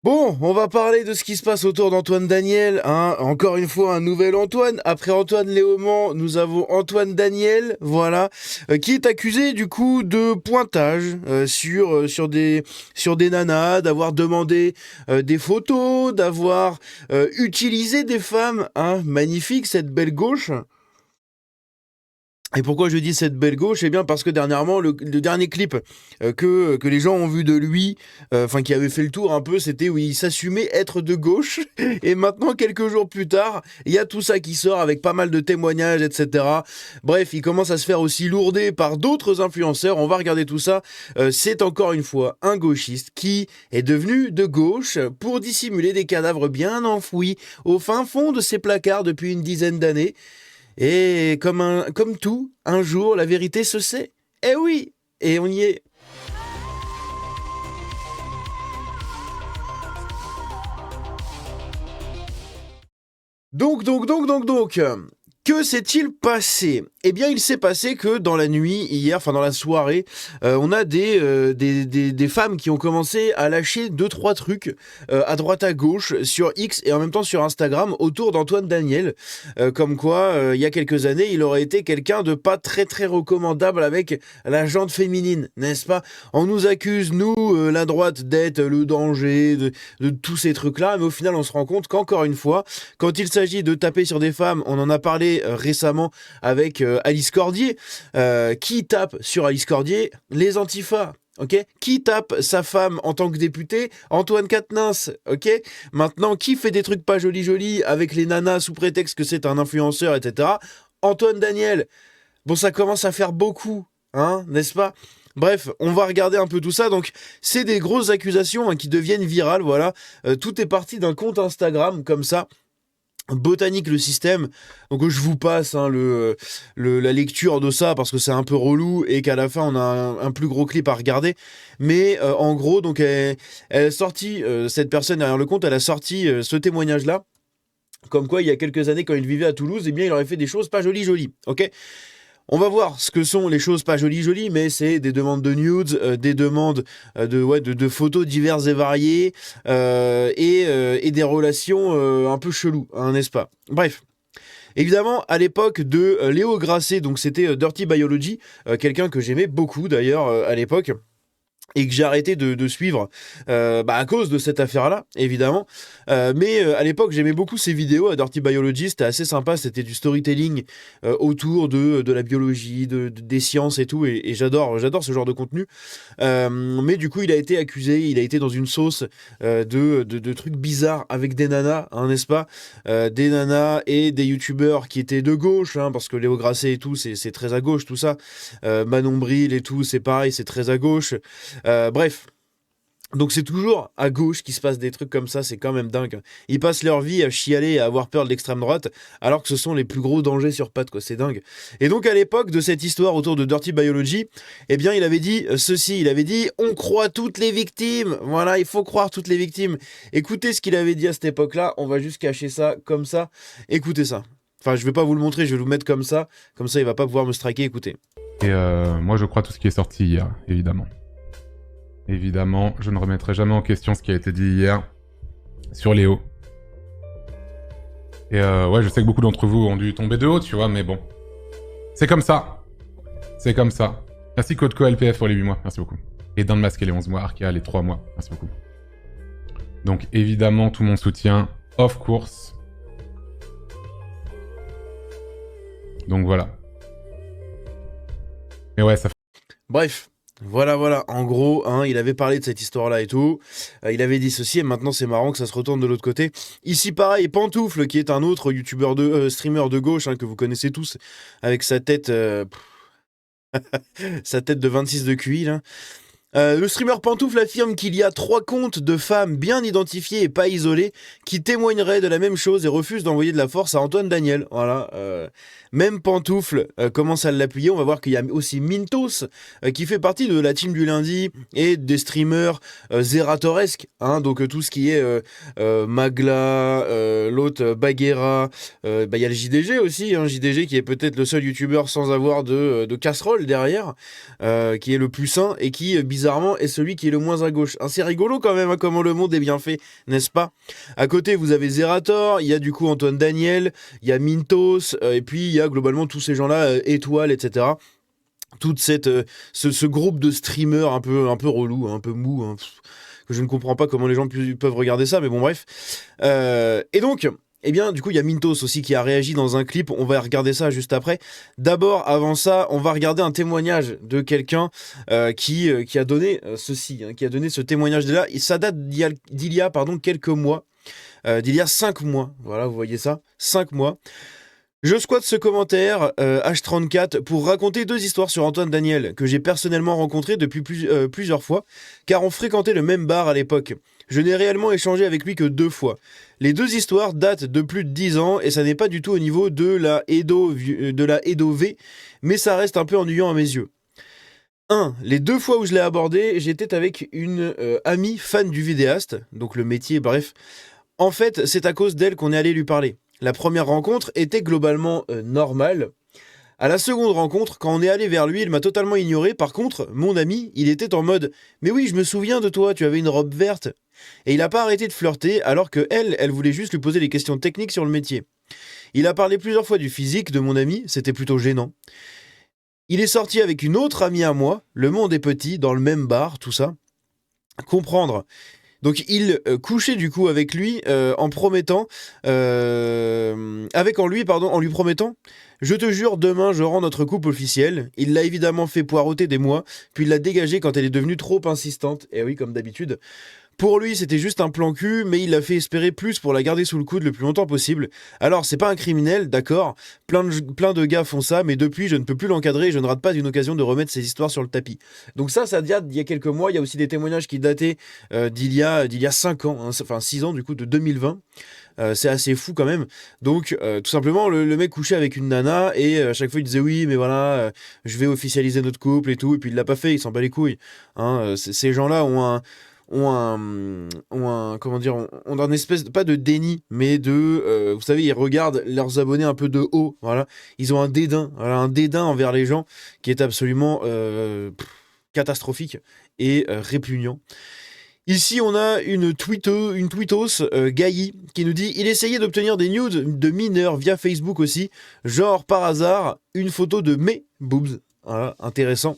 Bon, on va parler de ce qui se passe autour d'Antoine Daniel, hein. Encore une fois, un nouvel Antoine. Après Antoine Léaumont, nous avons Antoine Daniel, voilà, qui est accusé du coup de pointage sur des nanas, d'avoir demandé des photos, d'avoir utilisé des femmes, hein. Magnifique cette belle gauche. Et pourquoi je dis cette belle gauche? Eh bien parce que dernièrement, le dernier clip que les gens ont vu de lui, enfin qui avait fait le tour un peu, c'était où il s'assumait être de gauche. Et maintenant, quelques jours plus tard, il y a tout ça qui sort avec pas mal de témoignages, etc. Bref, il commence à se faire aussi lourder par d'autres influenceurs. On va regarder tout ça. C'est encore une fois un gauchiste qui est devenu de gauche pour dissimuler des cadavres bien enfouis au fin fond de ses placards depuis une dizaine d'années. Et comme tout, un jour, la vérité se sait. Eh oui. Et on y est. Donc, que s'est-il passé? Eh bien, il s'est passé que dans la nuit, hier, enfin dans la soirée, on a des femmes qui ont commencé à lâcher deux trois trucs à droite à gauche sur X et en même temps sur Instagram autour d'Antoine Daniel, comme quoi il y a quelques années, il aurait été quelqu'un de pas très très recommandable avec la jante féminine, n'est-ce pas? On nous accuse nous la droite d'être le danger de tous ces trucs-là, mais au final, on se rend compte qu'encore une fois, quand il s'agit de taper sur des femmes, on en a parlé récemment avec Alice Cordier. Qui tape sur Alice Cordier? Les antifas. Ok. Qui tape sa femme en tant que député? Antoine Quatennens. Ok. Maintenant, qui fait des trucs pas jolis avec les nanas sous prétexte que c'est un influenceur, etc. Antoine Daniel. Bon, ça commence à faire beaucoup, hein, n'est-ce pas? Bref, on va regarder un peu tout ça. Donc, c'est des grosses accusations hein, qui deviennent virales. Voilà. Tout est parti d'un compte Instagram comme ça. Botanique le système, donc je vous passe hein, la lecture de ça parce que c'est un peu relou et qu'à la fin on a un plus gros clip à regarder, mais en gros donc elle a sorti cette personne derrière le compte, elle a sorti ce témoignage là, comme quoi il y a quelques années quand il vivait à Toulouse, eh bien il aurait fait des choses pas jolies, ok. On va voir ce que sont les choses pas jolies, mais c'est des demandes de nudes, des demandes de photos diverses et variées, et des relations un peu cheloues, hein, n'est-ce pas? Bref. Évidemment, à l'époque de Léo Grasset, donc c'était Dirty Biology, quelqu'un que j'aimais beaucoup d'ailleurs à l'époque et que j'ai arrêté de suivre à cause de cette affaire-là, évidemment. Mais à l'époque, j'aimais beaucoup ces vidéos à Dirty Biology, c'était assez sympa, c'était du storytelling autour de la biologie, des sciences et tout, et j'adore ce genre de contenu. Mais du coup, il a été accusé, il a été dans une sauce de trucs bizarres avec des nanas, hein, n'est-ce pas? Des nanas et des youtubeurs qui étaient de gauche, hein, parce que Léo Grasset et tout, c'est très à gauche tout ça. Manon Bril et tout, c'est pareil, c'est très à gauche. Bref. Donc c'est toujours à gauche qu'il se passe des trucs comme ça, c'est quand même dingue. Ils passent leur vie à chialer et à avoir peur de l'extrême droite, alors que ce sont les plus gros dangers sur pattes, quoi, c'est dingue. Et donc à l'époque de cette histoire autour de Dirty Biology, eh bien il avait dit ceci, il avait dit on croit toutes les victimes, voilà, il faut croire toutes les victimes. Écoutez ce qu'il avait dit à cette époque-là, on va juste cacher ça comme ça, écoutez ça. Enfin je vais pas vous le montrer, je vais vous le mettre comme ça il va pas pouvoir me striker, écoutez. Et moi je crois tout ce qui est sorti hier, évidemment. Évidemment, je ne remettrai jamais en question ce qui a été dit hier sur Léo. Et ouais, je sais que beaucoup d'entre vous ont dû tomber de haut, tu vois, mais bon. C'est comme ça. C'est comme ça. Merci Codeco LPF pour les 8 mois, merci beaucoup. Et Dan Masque les 11 mois, Arkia les 3 mois, merci beaucoup. Donc évidemment, tout mon soutien, of course. Donc voilà. Mais ouais, ça fait... Bref. Voilà, en gros, hein, il avait parlé de cette histoire-là et tout, il avait dit ceci, et maintenant c'est marrant que ça se retourne de l'autre côté. Ici pareil, Pantoufle, qui est un autre youtubeur streamer de gauche, hein, que vous connaissez tous, avec sa tête, sa tête de 26 de QI, là. Le streamer Pantoufle affirme qu'il y a 3 comptes de femmes bien identifiées et pas isolées qui témoigneraient de la même chose et refuse d'envoyer de la force à Antoine Daniel. Voilà. Même Pantoufle commence à l'appuyer. On va voir qu'il y a aussi Mintos qui fait partie de la team du lundi et des streamers zératoresques. Hein, donc tout ce qui est Magla, l'autre Baguera. Il y a le JDG aussi. Hein, JDG qui est peut-être le seul youtubeur sans avoir de casserole derrière, qui est le plus sain et qui bizarrement bizarrement, est celui qui est le moins à gauche. C'est rigolo quand même, hein, comment le monde est bien fait, n'est-ce pas? À côté, vous avez Zerator, il y a du coup Antoine Daniel, il y a Mintos, et puis il y a globalement tous ces gens-là, Étoile, etc. Toute ce groupe de streamers un peu relou, un peu mou, hein, que je ne comprends pas comment les gens peuvent regarder ça, mais bon bref. Et donc, eh bien, du coup, il y a Mintos aussi qui a réagi dans un clip. On va regarder ça juste après. D'abord, avant ça, on va regarder un témoignage de quelqu'un qui a donné ceci, hein, qui a donné ce témoignage-là. Et ça date d'il y a quelques mois, d'il y a 5 mois. Voilà, vous voyez ça, 5 mois. Je squatte ce commentaire, H34, pour raconter 2 histoires sur Antoine Daniel, que j'ai personnellement rencontré depuis plusieurs fois, car on fréquentait le même bar à l'époque. Je n'ai réellement échangé avec lui que 2 fois. Les 2 histoires datent de plus de 10 ans, et ça n'est pas du tout au niveau de la Edo V, mais ça reste un peu ennuyant à mes yeux. 1. Les 2 fois où je l'ai abordé, j'étais avec une amie fan du vidéaste, donc le métier, bref. En fait, c'est à cause d'elle qu'on est allé lui parler. La première rencontre était globalement normale. À la seconde rencontre, quand on est allé vers lui, il m'a totalement ignoré. Par contre, mon ami, il était en mode « Mais oui, je me souviens de toi, tu avais une robe verte ». Et il n'a pas arrêté de flirter, alors que elle voulait juste lui poser des questions techniques sur le métier. Il a parlé plusieurs fois du physique de mon ami, c'était plutôt gênant. Il est sorti avec une autre amie à moi, le monde est petit, dans le même bar, tout ça. Comprendre. Donc il couchait du coup avec lui en lui promettant « Je te jure, demain je rends notre couple officiel ». Il l'a évidemment fait poireauter des mois, puis il l'a dégagée quand elle est devenue trop insistante. Et oui, comme d'habitude. Pour lui, c'était juste un plan cul, mais il l'a fait espérer plus pour la garder sous le coude le plus longtemps possible. Alors, c'est pas un criminel, d'accord, plein de gars font ça, mais depuis, je ne peux plus l'encadrer et je ne rate pas une occasion de remettre ces histoires sur le tapis. Donc ça date d'il y a quelques mois. Il y a aussi des témoignages qui dataient d'il y a 5 ans, hein, enfin 6 ans du coup, de 2020. C'est assez fou quand même. Donc tout simplement le mec couchait avec une nana et à chaque fois il disait oui mais voilà je vais officialiser notre couple et tout, et puis il l'a pas fait, il s'en bat les couilles, hein. Ces gens-là ont un espèce pas de déni, mais vous savez, ils regardent leurs abonnés un peu de haut, voilà. Ils ont un dédain envers les gens qui est absolument catastrophique et répugnant. Ici, on a une tweetos, Gaï, qui nous dit « Il essayait d'obtenir des nudes de mineurs via Facebook aussi, genre par hasard, une photo de mes boobs. » Voilà, intéressant.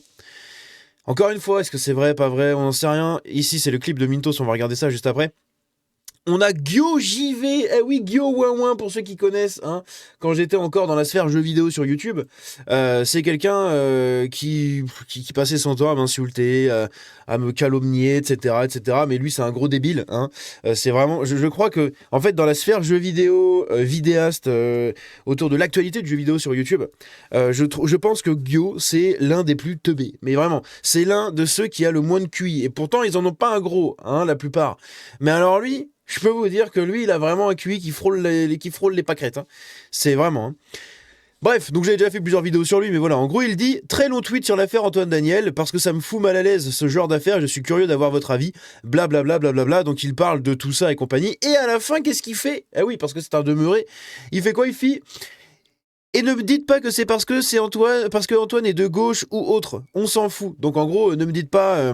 Encore une fois, est-ce que c'est vrai, pas vrai, on n'en sait rien. Ici, c'est le clip de Mintos, on va regarder ça juste après. On a Gyo JV, Gyo Ouin pour ceux qui connaissent, hein. Quand j'étais encore dans la sphère jeux vidéo sur YouTube, c'est quelqu'un qui passait son temps à m'insulter, à me calomnier, etc., etc. Mais lui, c'est un gros débile, hein. C'est vraiment, je crois que, en fait, dans la sphère jeux vidéo, vidéaste, autour de l'actualité du jeu vidéo sur YouTube, je pense que Gyo, c'est l'un des plus teubés. Mais vraiment, c'est l'un de ceux qui a le moins de QI. Et pourtant, ils en ont pas un gros, hein, la plupart. Mais alors lui, je peux vous dire que lui, il a vraiment un QI qui frôle les pâquerettes, hein. C'est vraiment, hein. Bref, donc j'ai déjà fait plusieurs vidéos sur lui, mais voilà, en gros il dit « Très long tweet sur l'affaire Antoine Daniel, parce que ça me fout mal à l'aise ce genre d'affaire, je suis curieux d'avoir votre avis, blablabla, blablabla. » Donc il parle de tout ça et compagnie, et à la fin, qu'est-ce qu'il fait? Eh oui, parce que c'est un demeuré, il fait quoi? Il fait « Et ne me dites pas que c'est parce que Antoine est de gauche ou autre, on s'en fout. » Donc en gros, ne me dites pas...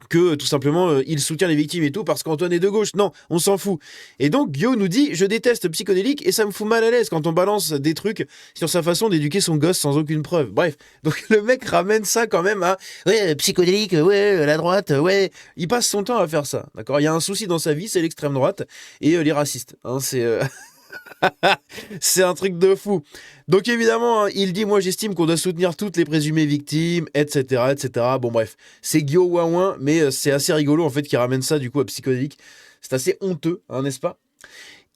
que tout simplement il soutient les victimes et tout parce qu'Antoine est de gauche. Non, on s'en fout. Et donc Guillaume nous dit « Je déteste Psychodélique et ça me fout mal à l'aise quand on balance des trucs sur sa façon d'éduquer son gosse sans aucune preuve. » Bref, donc le mec ramène ça quand même à « Ouais, Psychodélique, ouais, la droite, ouais. » Il passe son temps à faire ça, d'accord? Il y a un souci dans sa vie, c'est l'extrême droite et les racistes, hein, c'est... c'est un truc de fou. Donc évidemment, hein, il dit « Moi j'estime qu'on doit soutenir toutes les présumées victimes, etc. etc. » Bon bref, c'est Guillaume Ouin, mais c'est assez rigolo en fait qu'il ramène ça du coup à Psychodélique. C'est assez honteux, hein, n'est-ce pas?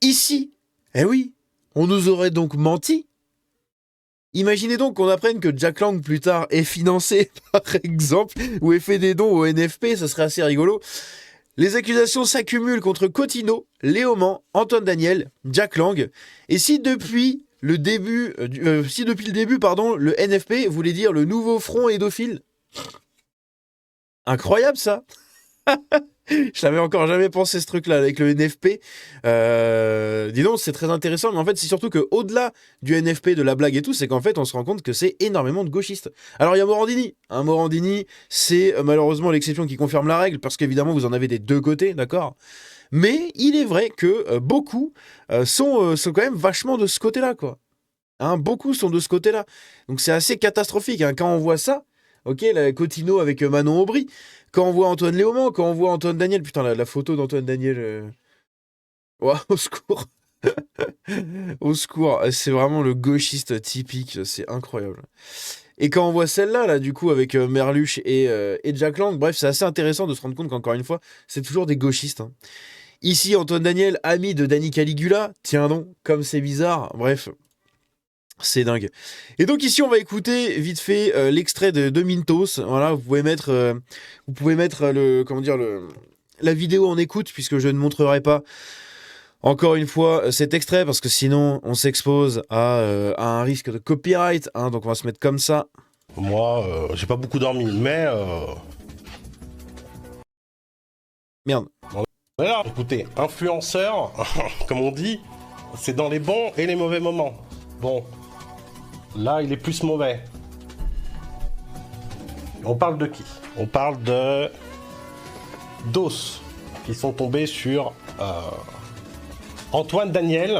Ici, eh oui, on nous aurait donc menti. Imaginez donc qu'on apprenne que Jack Lang plus tard est financé par exemple, ou ait fait des dons au NFP, ça serait assez rigolo. Les accusations s'accumulent contre Cotino, Léaumont, Antoine Daniel, Jack Lang. Et si depuis le début, le NFP voulait dire le nouveau front édophile, incroyable ça. Je n'avais encore jamais pensé ce truc-là avec le NFP. Dis donc, c'est très intéressant, mais en fait, c'est surtout que au-delà du NFP, de la blague et tout, c'est qu'en fait, on se rend compte que c'est énormément de gauchistes. Alors, il y a Morandini. Morandini, c'est malheureusement l'exception qui confirme la règle, parce qu'évidemment, vous en avez des deux côtés, d'accord ? Mais il est vrai que beaucoup sont quand même vachement de ce côté-là, quoi. Beaucoup sont de ce côté-là. Donc, c'est assez catastrophique. Quand on voit ça, ok, la Cotino avec Manon Aubry, quand on voit Antoine Léaumont, quand on voit Antoine Daniel, putain, la photo d'Antoine Daniel. Ouah, au secours. Au secours. C'est vraiment le gauchiste typique. C'est incroyable. Et quand on voit celle-là, là, du coup, avec Merluche et Jack Lang, bref, c'est assez intéressant de se rendre compte qu'encore une fois, c'est toujours des gauchistes. Ici, Antoine Daniel, ami de Danny Caligula. Tiens donc, comme c'est bizarre. Bref. C'est dingue. Et donc ici, on va écouter vite fait l'extrait de Mintos. Voilà, vous pouvez mettre la vidéo en écoute, puisque je ne montrerai pas encore une fois cet extrait, parce que sinon on s'expose à un risque de copyright. Donc on va se mettre comme ça. Moi, j'ai pas beaucoup dormi, mais... Merde. Voilà, écoutez, influenceur, comme on dit, c'est dans les bons et les mauvais moments. Bon, là, il est plus mauvais. On parle de qui? On parle de DOS, qui sont tombés sur Antoine Daniel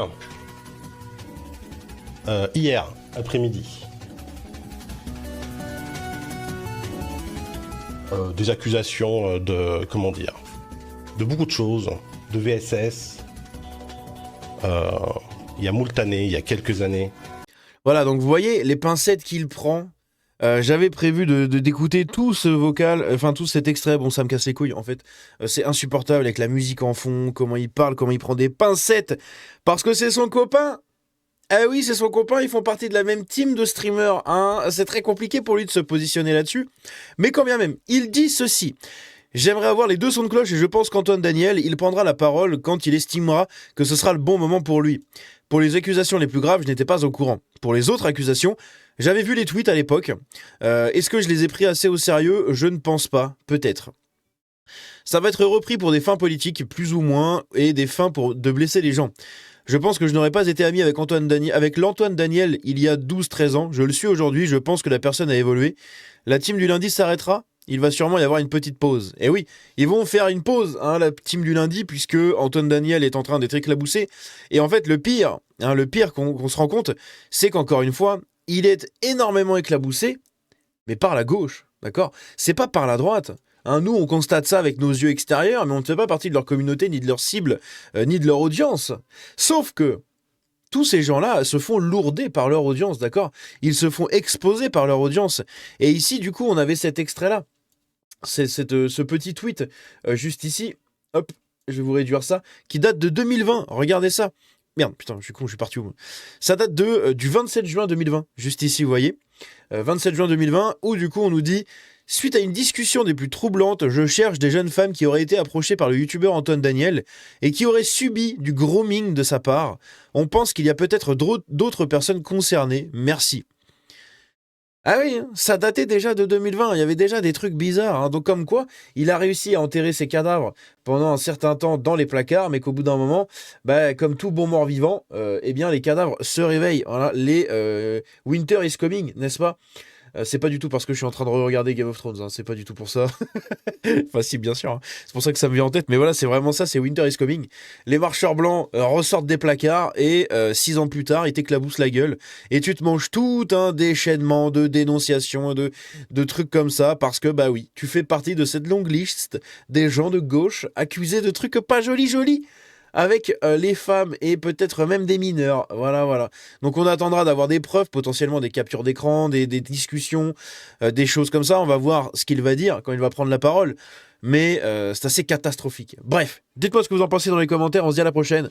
hier après-midi. Des accusations de, comment dire, de beaucoup de choses, de VSS, il y a moult années, il y a quelques années. Voilà, donc vous voyez les pincettes qu'il prend. J'avais prévu d'écouter tout ce vocal, enfin tout cet extrait. Bon, ça me casse les couilles en fait. C'est insupportable avec la musique en fond, comment il parle, comment il prend des pincettes. Parce que c'est son copain. Ah oui, c'est son copain, ils font partie de la même team de streamers. C'est très compliqué pour lui de se positionner là-dessus. Mais quand bien même, il dit ceci. J'aimerais avoir les deux sons de cloche et je pense qu'Antoine Daniel, il prendra la parole quand il estimera que ce sera le bon moment pour lui. Pour les accusations les plus graves, je n'étais pas au courant. Pour les autres accusations, j'avais vu les tweets à l'époque. Est-ce que je les ai pris assez au sérieux ? Je ne pense pas. Peut-être. Ça va être repris pour des fins politiques, plus ou moins, et des fins de blesser les gens. Je pense que je n'aurais pas été ami avec l'Antoine Daniel il y a 12-13 ans. Je le suis aujourd'hui, je pense que la personne a évolué. La team du lundi s'arrêtera. Il va sûrement y avoir une petite pause. Et oui, ils vont faire une pause, la team du lundi, puisque Antoine Daniel est en train d'être éclaboussé. Et en fait, le pire qu'on se rend compte, c'est qu'encore une fois, il est énormément éclaboussé, mais par la gauche, d'accord ? C'est pas par la droite. Nous, on constate ça avec nos yeux extérieurs, mais on ne fait pas partie de leur communauté, ni de leur cible, ni de leur audience. Sauf que tous ces gens-là se font lourder par leur audience, d'accord ? Ils se font exposer par leur audience. Et ici, du coup, on avait cet extrait-là. C'est ce petit tweet juste ici, hop, je vais vous réduire ça, qui date de 2020, regardez ça. Merde, putain, je suis con, je suis parti où ? Ça date du 27 juin 2020, juste ici, vous voyez. 27 juin 2020, où du coup on nous dit « Suite à une discussion des plus troublantes, je cherche des jeunes femmes qui auraient été approchées par le youtubeur Antoine Daniel et qui auraient subi du grooming de sa part. On pense qu'il y a peut-être d'autres personnes concernées. Merci. » Ah oui, ça datait déjà de 2020, il y avait déjà des trucs bizarres. Donc comme quoi, il a réussi à enterrer ses cadavres pendant un certain temps dans les placards, mais qu'au bout d'un moment, comme tout bon mort-vivant, bien les cadavres se réveillent. Voilà, les Winter is coming, n'est-ce pas ? C'est pas du tout parce que je suis en train de regarder Game of Thrones, c'est pas du tout pour ça. Enfin si, bien sûr, c'est pour ça que ça me vient en tête, mais voilà, c'est vraiment ça, c'est Winter is coming. Les marcheurs blancs ressortent des placards et 6 ans plus tard, ils t'éclaboussent la gueule et tu te manges tout un déchaînement de dénonciations, de trucs comme ça, parce que bah oui, tu fais partie de cette longue liste des gens de gauche accusés de trucs pas jolis. Avec les femmes et peut-être même des mineurs. Voilà. Donc on attendra d'avoir des preuves, potentiellement des captures d'écran, des discussions, des choses comme ça. On va voir ce qu'il va dire quand il va prendre la parole. Mais c'est assez catastrophique. Bref, dites-moi ce que vous en pensez dans les commentaires. On se dit à la prochaine.